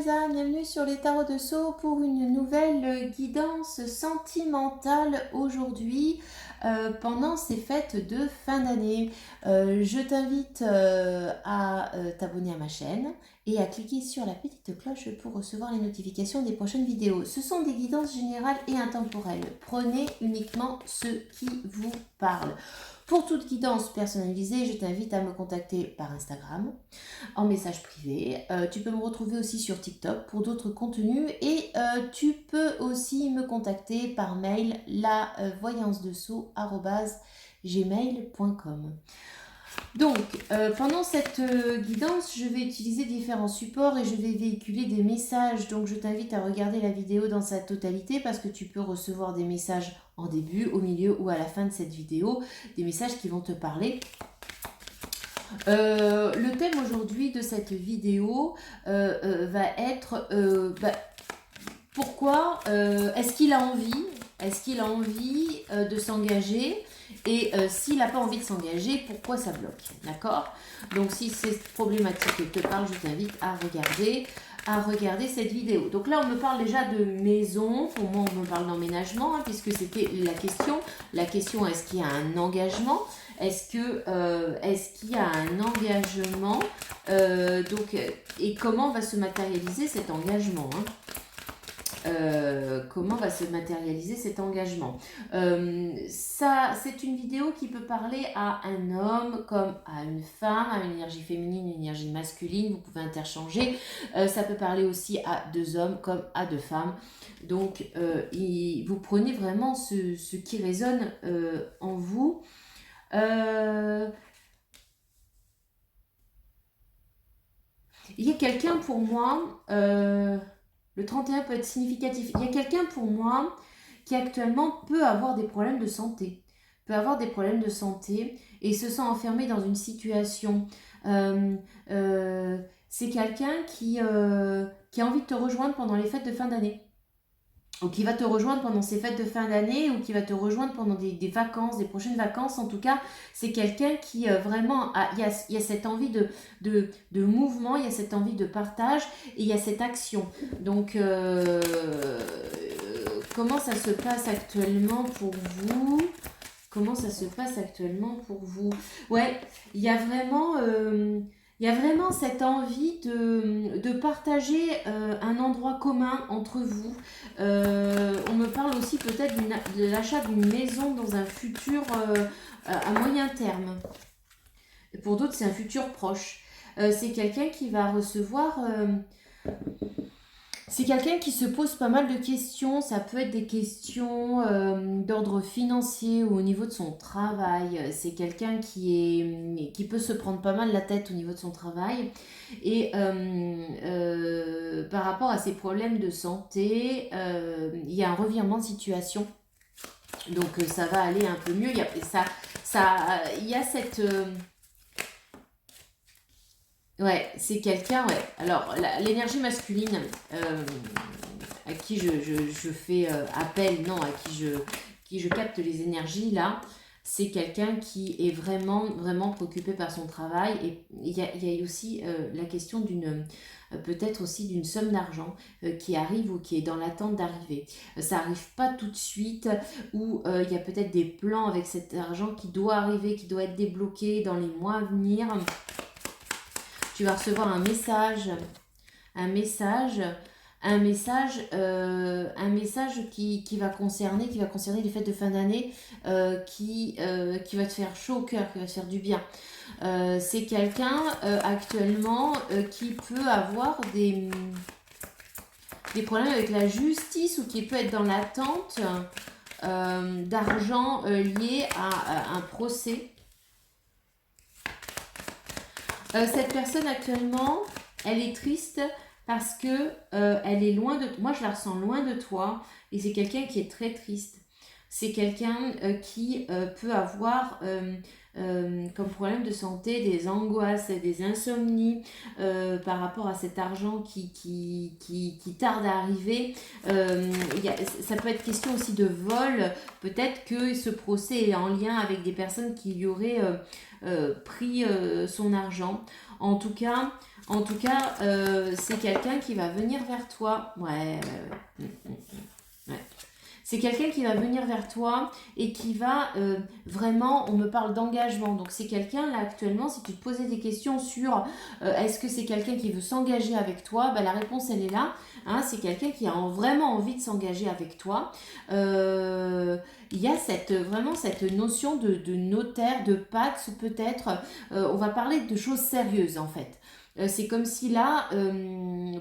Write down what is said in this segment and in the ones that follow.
les âmes, bienvenue sur les tarots de Sceaux pour une nouvelle guidance sentimentale aujourd'hui pendant ces fêtes de fin d'année. Je t'invite à t'abonner à ma chaîne et à cliquer sur la petite cloche pour recevoir les notifications des prochaines vidéos. Ce sont des guidances générales et intemporelles. Prenez uniquement ce qui vous parle. Pour toute guidance personnalisée, je t'invite à me contacter par Instagram en message privé. Tu peux me retrouver aussi sur TikTok pour d'autres contenus et tu peux aussi me contacter par mail lavoyancedesceaux@gmail.com. Donc, pendant cette guidance, je vais utiliser différents supports et je vais véhiculer des messages. Donc, je t'invite à regarder la vidéo dans sa totalité parce que tu peux recevoir des messages en début, au milieu ou à la fin de cette vidéo, des messages qui vont te parler. Le thème aujourd'hui de cette vidéo va être pourquoi est-ce qu'il a envie de s'engager et s'il n'a pas envie de s'engager, pourquoi ça bloque, d'accord? Donc si cette problématique te parle, je t'invite à regarder cette vidéo. Donc là, on me parle déjà de maison. Pour moi, on me parle d'emménagement, puisque c'était la question. La question, est-ce qu'il y a un engagement? Est-ce qu'il y a un engagement et comment va se matérialiser cet engagement, comment va se matérialiser cet engagement. Ça, c'est une vidéo qui peut parler à un homme comme à une femme, à une énergie féminine, une énergie masculine, vous pouvez interchanger. Ça peut parler aussi à deux hommes comme à deux femmes. Donc, vous prenez vraiment ce qui résonne en vous. Il y a quelqu'un pour moi... le 31 peut être significatif. Il y a quelqu'un pour moi qui actuellement peut avoir des problèmes de santé. Et se sent enfermé dans une situation. C'est quelqu'un qui a envie de te rejoindre pendant les fêtes de fin d'année. Ou qui va te rejoindre pendant ces fêtes de fin d'année, ou qui va te rejoindre pendant des vacances, des prochaines vacances. En tout cas, c'est quelqu'un qui vraiment il y a cette envie de mouvement, il y a cette envie de partage et il y a cette action. Donc, comment ça se passe actuellement pour vous? Ouais, il y a vraiment... il y a vraiment cette envie de partager un endroit commun entre vous. On me parle aussi peut-être de l'achat d'une maison dans un futur à moyen terme. Pour d'autres, c'est un futur proche. C'est quelqu'un qui va recevoir... c'est quelqu'un qui se pose pas mal de questions. Ça peut être des questions d'ordre financier ou au niveau de son travail. C'est quelqu'un qui peut se prendre pas mal la tête au niveau de son travail. Et par rapport à ses problèmes de santé, il y a un revirement de situation. Donc ça va aller un peu mieux. Il y a cette... ouais, c'est quelqu'un, ouais. Alors, l'énergie masculine à qui je fais appel, non, à qui je capte les énergies, là, c'est quelqu'un qui est vraiment, vraiment préoccupé par son travail. Et il y a aussi la question peut-être aussi d'une somme d'argent qui arrive ou qui est dans l'attente d'arriver. Ça n'arrive pas tout de suite, ou il y a peut-être des plans avec cet argent qui doit arriver, qui doit être débloqué dans les mois à venir. Tu vas recevoir un message qui va concerner les fêtes de fin d'année, qui va te faire chaud au cœur, qui va te faire du bien. C'est quelqu'un actuellement qui peut avoir des problèmes avec la justice ou qui peut être dans l'attente d'argent lié à un procès. Cette personne actuellement, elle est triste parce que elle est loin de... Moi, je la ressens loin de toi et c'est quelqu'un qui est très triste. C'est quelqu'un qui peut avoir comme problème de santé, des angoisses, des insomnies par rapport à cet argent qui tarde à arriver. Ça peut être question aussi de vol. Peut-être que ce procès est en lien avec des personnes qui lui auraient pris son argent. En tout cas, c'est quelqu'un qui va venir vers toi. Ouais. Ouais. C'est quelqu'un qui va venir vers toi et qui va vraiment, on me parle d'engagement. Donc c'est quelqu'un là actuellement, si tu te posais des questions sur est-ce que c'est quelqu'un qui veut s'engager avec toi, ben, la réponse elle est là. Hein, c'est quelqu'un qui a vraiment envie de s'engager avec toi. Il y a vraiment cette notion de notaire, de pax peut-être. On va parler de choses sérieuses en fait. C'est comme si là,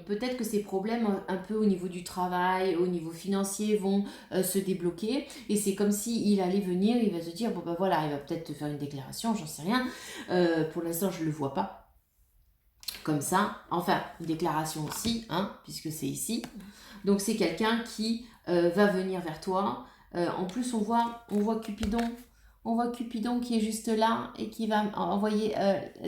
peut-être que ces problèmes un peu au niveau du travail, au niveau financier vont se débloquer. Et c'est comme si il allait venir, il va se dire, bon ben voilà, il va peut-être te faire une déclaration, j'en sais rien. Pour l'instant, je ne le vois pas comme ça. Enfin, une déclaration aussi, hein, puisque c'est ici. Donc c'est quelqu'un qui va venir vers toi. En plus, on voit Cupidon. On voit Cupidon qui est juste là et qui va envoyer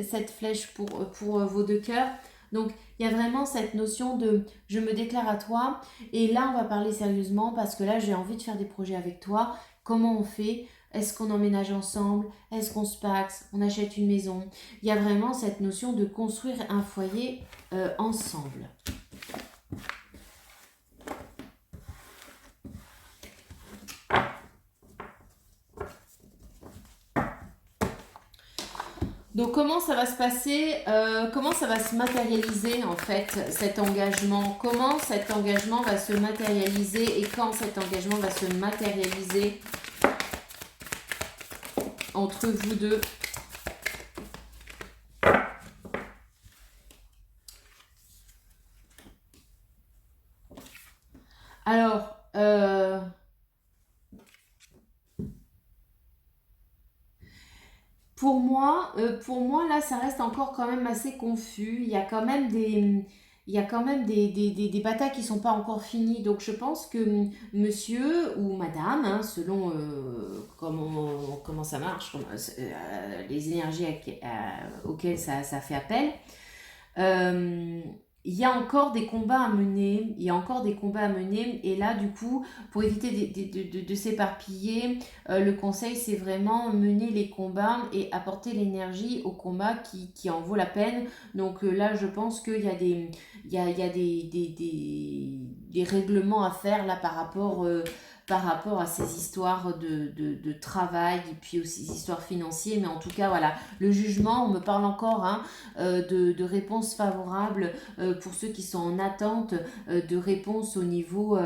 cette flèche pour vos deux cœurs. Donc, il y a vraiment cette notion de je me déclare à toi. Et là, on va parler sérieusement parce que là, j'ai envie de faire des projets avec toi. Comment on fait? Est-ce qu'on emménage ensemble? Est-ce qu'on se paxe? On achète une maison? Il y a vraiment cette notion de construire un foyer ensemble. Donc comment ça va se passer, comment ça va se matérialiser en fait cet engagement, comment cet engagement va se matérialiser et quand cet engagement va se matérialiser entre vous deux. Alors, pour moi, là, ça reste encore quand même assez confus. Il y a quand même des batailles qui sont pas encore finies. Donc, je pense que monsieur ou madame, hein, selon comment ça marche, les énergies auxquelles ça fait appel, euh, il y a encore des combats à mener, et là du coup, pour éviter de s'éparpiller, le conseil c'est vraiment mener les combats et apporter l'énergie au combat qui en vaut la peine. Donc là je pense qu'il y a des règlements à faire là par rapport à ces histoires de travail et puis aussi des histoires financières. Mais en tout cas, voilà, le jugement, on me parle encore hein, de réponses favorables pour ceux qui sont en attente de réponses au niveau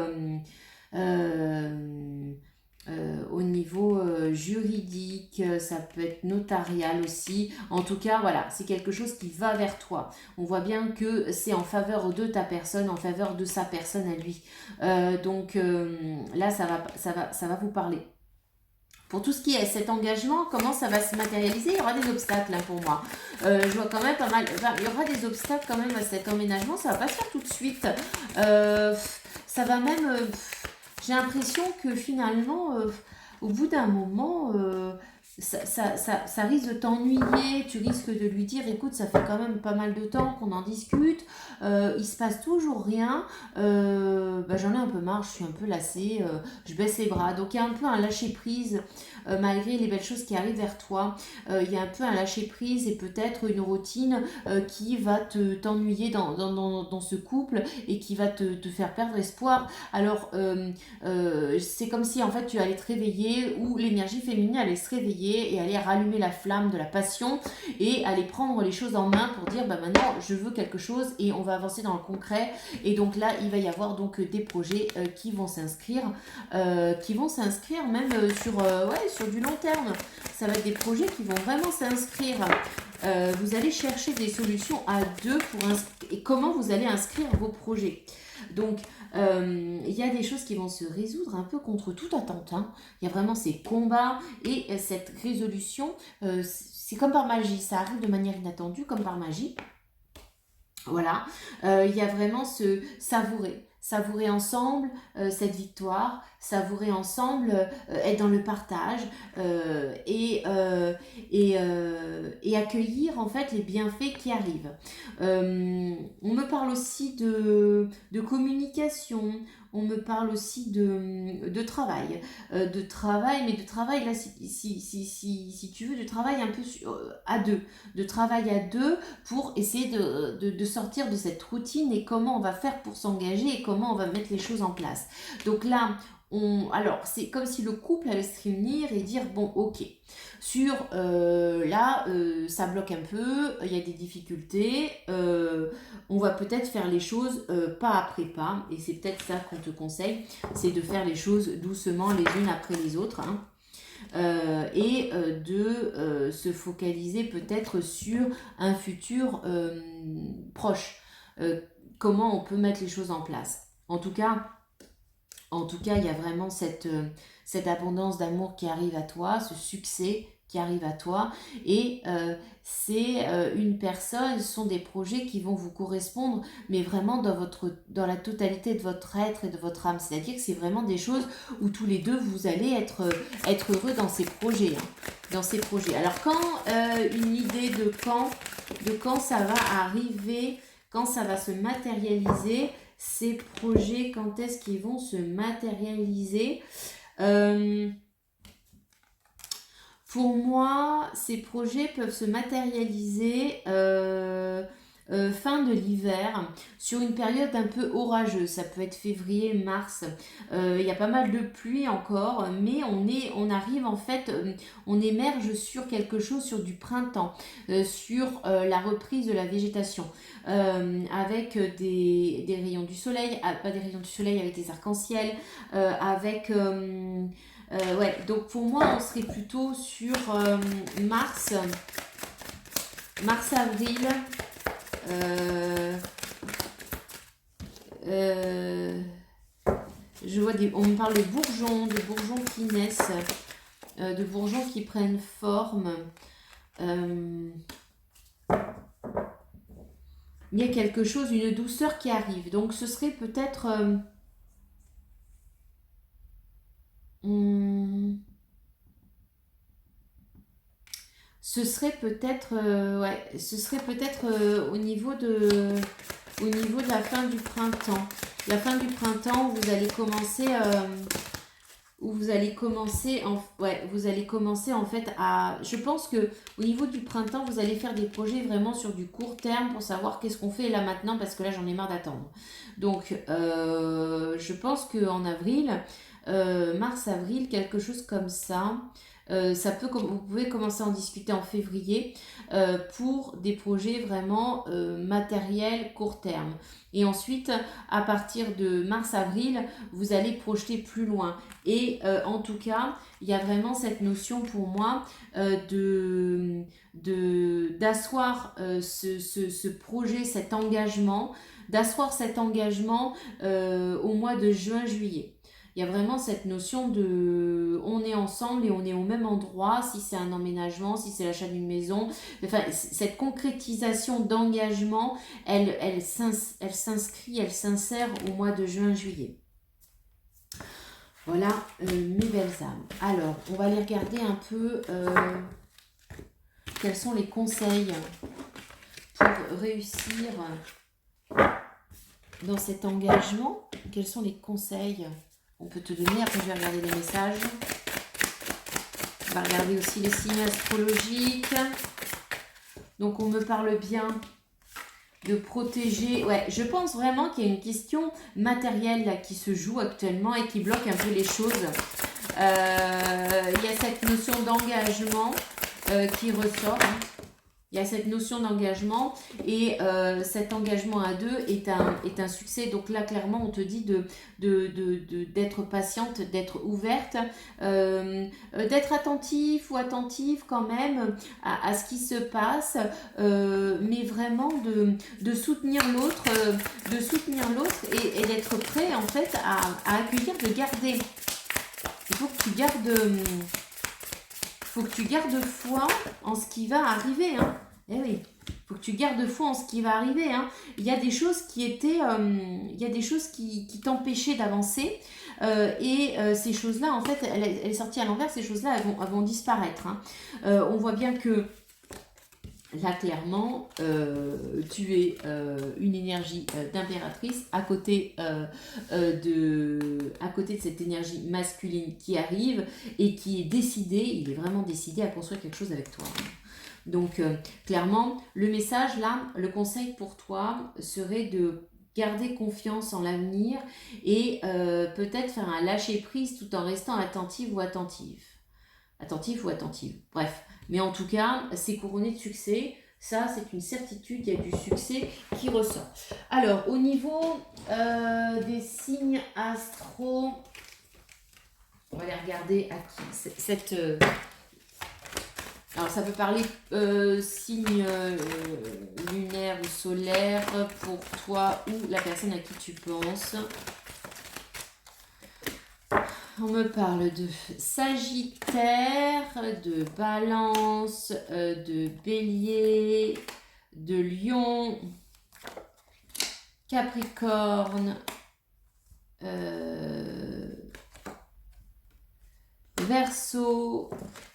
juridique, ça peut être notarial aussi. En tout cas, voilà, c'est quelque chose qui va vers toi. On voit bien que c'est en faveur de ta personne, en faveur de sa personne à lui. Donc là, ça va vous parler. Pour tout ce qui est cet engagement, comment ça va se matérialiser? Il y aura des obstacles là pour moi. Je vois quand même pas mal. Enfin, il y aura des obstacles quand même à cet emménagement. Ça va pas se faire tout de suite. Ça va même. J'ai l'impression que finalement, au bout d'un moment, ça risque de t'ennuyer. Tu risques de lui dire, écoute, ça fait quand même pas mal de temps qu'on en discute. Il se passe toujours rien. J'en ai un peu marre, je suis un peu lassée. Je baisse les bras. Donc il y a un peu un lâcher prise malgré les belles choses qui arrivent vers toi. Il y a un peu un lâcher prise et peut-être une routine qui va t'ennuyer dans ce couple et qui va te faire perdre espoir. Alors c'est comme si en fait tu allais te réveiller ou l'énergie féminine allait se réveiller et allait rallumer la flamme de la passion et aller prendre les choses en main pour dire maintenant je veux quelque chose et on va avancer dans le concret. Et donc là il va y avoir donc des projets qui vont s'inscrire même sur du long terme. Ça va être des projets qui vont vraiment s'inscrire. Vous allez chercher des solutions à deux et comment vous allez inscrire vos projets. Donc, il y a des choses qui vont se résoudre un peu contre toute attente. Hein. Il y a vraiment ces combats et cette résolution, c'est comme par magie. Ça arrive de manière inattendue, comme par magie. Voilà. Il y a vraiment ce savourer ensemble cette victoire savourer ensemble, être dans le partage et accueillir en fait les bienfaits qui arrivent. On me parle aussi de communication, on me parle aussi de travail, mais de travail là, si tu veux, de travail un peu à deux, de travail à deux pour essayer de sortir de cette routine et comment on va faire pour s'engager et comment on va mettre les choses en place. Donc là, alors c'est comme si le couple allait se réunir et dire bon ok, sur là ça bloque un peu, il y a des difficultés, on va peut-être faire les choses pas après pas, et c'est peut-être ça qu'on te conseille, c'est de faire les choses doucement les unes après les autres, hein. Et de se focaliser peut-être sur un futur proche. Comment on peut mettre les choses en place. En tout cas, il y a vraiment cette abondance d'amour qui arrive à toi, ce succès qui arrive à toi. Et c'est une personne, ce sont des projets qui vont vous correspondre, mais vraiment dans la totalité de votre être et de votre âme. C'est-à-dire que c'est vraiment des choses où tous les deux, vous allez être heureux dans ces projets. Hein, dans ces projets. Alors une idée de quand ça va arriver, quand ça va se matérialiser, ces projets, quand est-ce qu'ils vont se matérialiser? Pour moi, ces projets peuvent se matérialiser fin de l'hiver, sur une période un peu orageuse. Ça peut être février, mars. Il y a pas mal de pluie encore, mais on arrive en fait, on émerge sur quelque chose, sur du printemps, sur la reprise de la végétation, avec des rayons du soleil, pas des rayons du soleil, avec des arcs-en-ciel, avec... ouais, donc pour moi, on serait plutôt sur mars-avril. Je vois on me parle de bourgeons qui naissent, de bourgeons qui prennent forme. Il y a quelque chose, une douceur qui arrive. Donc ce serait peut-être... ce serait peut-être au niveau de la fin du printemps. La fin du printemps, vous allez commencer en fait à... Je pense que au niveau du printemps, vous allez faire des projets vraiment sur du court terme pour savoir qu'est-ce qu'on fait là maintenant, parce que là j'en ai marre d'attendre. Donc je pense qu'en avril, mars-avril, quelque chose comme ça. Vous pouvez commencer à en discuter en février pour des projets vraiment matériels court terme. Et ensuite, à partir de mars-avril, vous allez projeter plus loin. Et en tout cas, il y a vraiment cette notion pour moi d'asseoir ce projet, cet engagement, au mois de juin-juillet. Il y a vraiment cette notion de on est ensemble et on est au même endroit, si c'est un emménagement, si c'est l'achat d'une maison. Enfin, cette concrétisation d'engagement, elle s'inscrit, elle s'insère au mois de juin-juillet. Voilà mes belles âmes. Alors, on va aller regarder un peu quels sont les conseils pour réussir dans cet engagement. Quels sont les conseils on peut te donner? Après, je vais regarder les messages. On va regarder aussi les signes astrologiques. Donc, on me parle bien de protéger. Ouais, je pense vraiment qu'il y a une question matérielle là, qui se joue actuellement et qui bloque un peu les choses. Il y a cette notion d'engagement qui ressort. Hein. Il y a cette notion d'engagement et cet engagement à deux est un succès. Donc là, clairement, on te dit d'être patiente, d'être ouverte, d'être attentif ou attentive quand même à ce qui se passe, mais vraiment de soutenir l'autre, et d'être prêt en fait à accueillir, de garder. Il faut que tu gardes foi en ce qui va arriver. Hein. Eh oui. faut que tu gardes foi en ce qui va arriver, hein. Il y a des choses qui étaient, il y a des choses qui t'empêchaient d'avancer. Ces choses-là, en fait, elle est sortie à l'envers, ces choses-là, elles vont disparaître, hein. On voit bien que là, clairement, tu es une énergie d'impératrice à côté à côté de cette énergie masculine qui arrive et qui est décidé, il est vraiment décidé à construire quelque chose avec toi. Donc, clairement, le message là, le conseil pour toi serait de garder confiance en l'avenir et peut-être faire un lâcher-prise tout en restant attentive ou attentive. Attentif ou attentive, bref. Mais en tout cas, c'est couronné de succès. Ça, c'est une certitude, il y a du succès qui ressort. Alors, au niveau des signes astro, on va aller regarder à qui alors, ça peut parler signe lunaire ou solaire pour toi ou la personne à qui tu penses. On me parle de Sagittaire, de Balance, de Bélier, de Lion, Capricorne, Verseau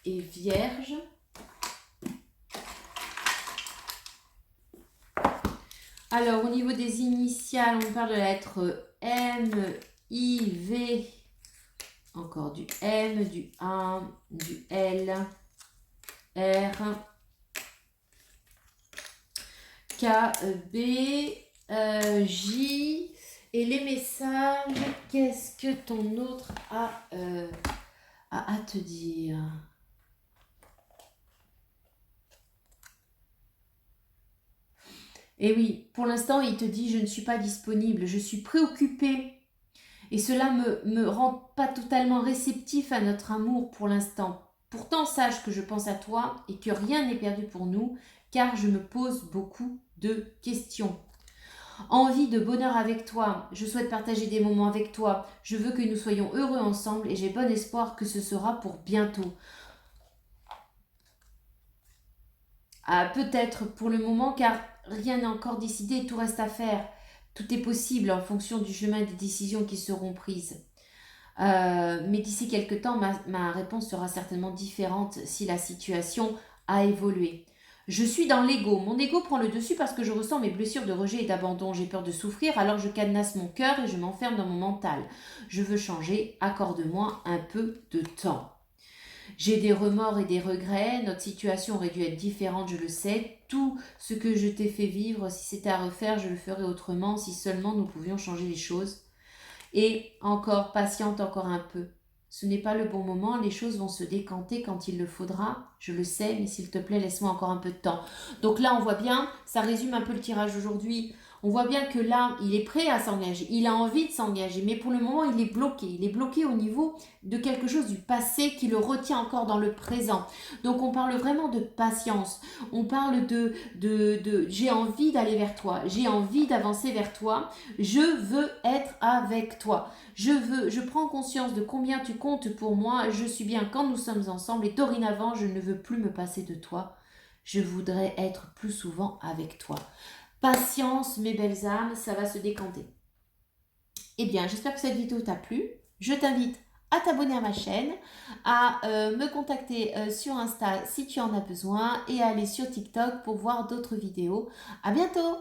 et Vierge. Alors, au niveau des initiales, on parle de la lettre M, I, V. Encore du M, du A, du L, R, K, B, J. Et les messages, qu'est-ce que ton autre a à te dire? Et oui, pour l'instant, il te dit « Je ne suis pas disponible, je suis préoccupée ». Et cela me rend pas totalement réceptif à notre amour pour l'instant. Pourtant, sache que je pense à toi et que rien n'est perdu pour nous, car je me pose beaucoup de questions. Envie de bonheur avec toi, je souhaite partager des moments avec toi, je veux que nous soyons heureux ensemble et j'ai bon espoir que ce sera pour bientôt. Ah, peut-être pour le moment, car rien n'est encore décidé, tout reste à faire. Tout est possible en fonction du chemin des décisions qui seront prises. Mais d'ici quelques temps, ma réponse sera certainement différente si la situation a évolué. Je suis dans l'ego. Mon ego prend le dessus parce que je ressens mes blessures de rejet et d'abandon. J'ai peur de souffrir, alors je cadenasse mon cœur et je m'enferme dans mon mental. Je veux changer, accorde-moi un peu de temps. J'ai des remords et des regrets, notre situation aurait dû être différente, je le sais. Tout ce que je t'ai fait vivre, si c'était à refaire, je le ferais autrement, si seulement nous pouvions changer les choses. Et encore, patiente encore un peu. Ce n'est pas le bon moment, les choses vont se décanter quand il le faudra, je le sais, mais s'il te plaît, laisse-moi encore un peu de temps. Donc là, on voit bien, ça résume un peu le tirage d'aujourd'hui. On voit bien que là, il est prêt à s'engager, il a envie de s'engager, mais pour le moment, il est bloqué. Il est bloqué au niveau de quelque chose du passé qui le retient encore dans le présent. Donc on parle vraiment de patience, on parle de j'ai envie d'aller vers toi, j'ai envie d'avancer vers toi, je veux être avec toi. Je prends conscience de combien tu comptes pour moi, je suis bien quand nous sommes ensemble et dorénavant, je ne veux plus me passer de toi. Je voudrais être plus souvent avec toi. Patience, mes belles âmes, ça va se décanter. Eh bien, j'espère que cette vidéo t'a plu. Je t'invite à t'abonner à ma chaîne, à me contacter sur Insta si tu en as besoin et à aller sur TikTok pour voir d'autres vidéos. À bientôt!